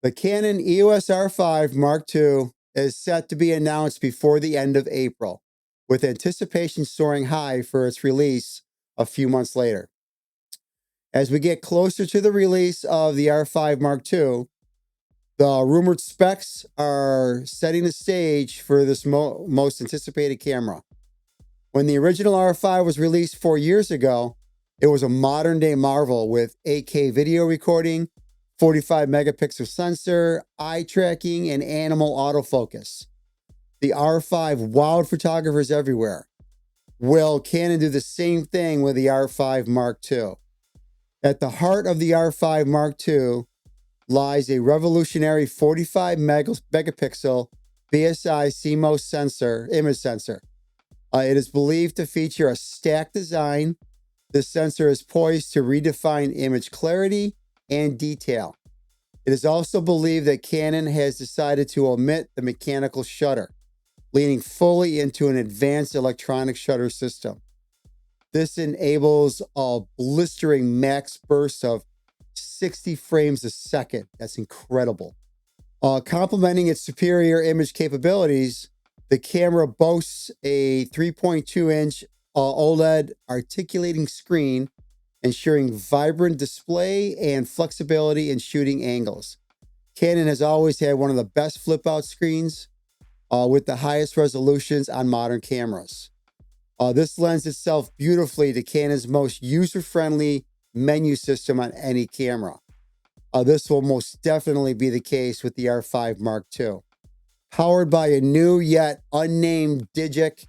The Canon EOS R5 Mark II is set to be announced before the end of April, with anticipation soaring high for its release a few months later. As we get closer to the release of the R5 Mark II, the rumored specs are setting the stage for this most anticipated camera. When the original R5 was released 4 years ago, it was a modern day marvel with 8K video recording, 45 megapixel sensor, eye tracking, and animal autofocus. The R5 wowed photographers everywhere. Will Canon do the same thing with the R5 Mark II? At the heart of the R5 Mark II lies a revolutionary 45 megapixel BSI CMOS sensor, image sensor. It is believed to feature a stacked design. The sensor is poised to redefine image clarity and detail. It is also believed that Canon has decided to omit the mechanical shutter, leaning fully into an advanced electronic shutter system. This enables a blistering max burst of 60 frames a second. That's incredible. Complementing its superior image capabilities, the camera boasts a 3.2-inch OLED articulating screen, ensuring vibrant display and flexibility in shooting angles. Canon has always had one of the best flip-out screens with the highest resolutions on modern cameras. This lends itself beautifully to Canon's most user-friendly menu system on any camera. This will most definitely be the case with the R5 Mark II. Powered by a new yet unnamed Digic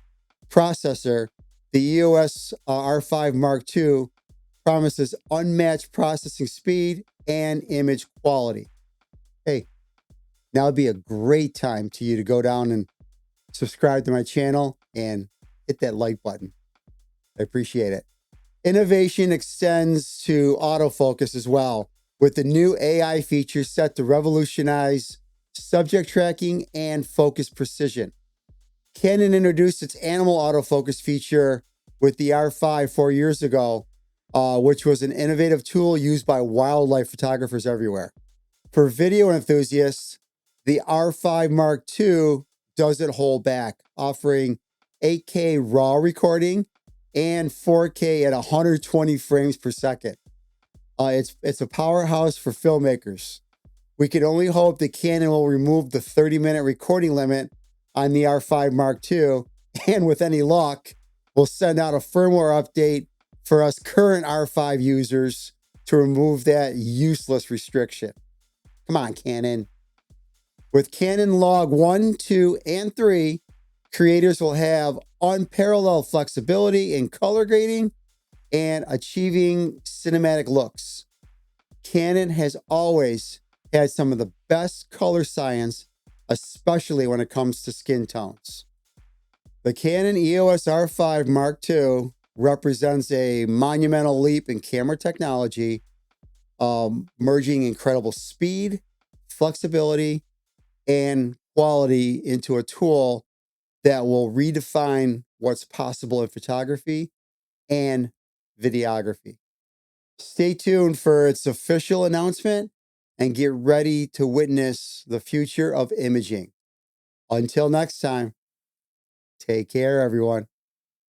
processor, the EOS R5 Mark II promises unmatched processing speed and image quality. Hey, now would be a great time to you to go down and subscribe to my channel and hit that like button. I appreciate it. Innovation extends to autofocus as well, with the new AI features set to revolutionize subject tracking and focus precision. Canon introduced its animal autofocus feature with the R5 4 years ago, which was an innovative tool used by wildlife photographers everywhere. For video enthusiasts, the R5 Mark II doesn't hold back, offering 8K RAW recording and 4K at 120 frames per second. It's a powerhouse for filmmakers. We can only hope that Canon will remove the 30-minute recording limit on the R5 Mark II, and with any luck, we'll send out a firmware update for us current R5 users to remove that useless restriction. Come on, Canon. With Canon Log 1, 2, and 3, creators will have unparalleled flexibility in color grading and achieving cinematic looks. Canon has always had some of the best color science, especially when it comes to skin tones. The Canon EOS R5 Mark II represents a monumental leap in camera technology, merging incredible speed, flexibility, and quality into a tool that will redefine what's possible in photography and videography. Stay tuned for its official announcement and get ready to witness the future of imaging. Until next time, take care, everyone.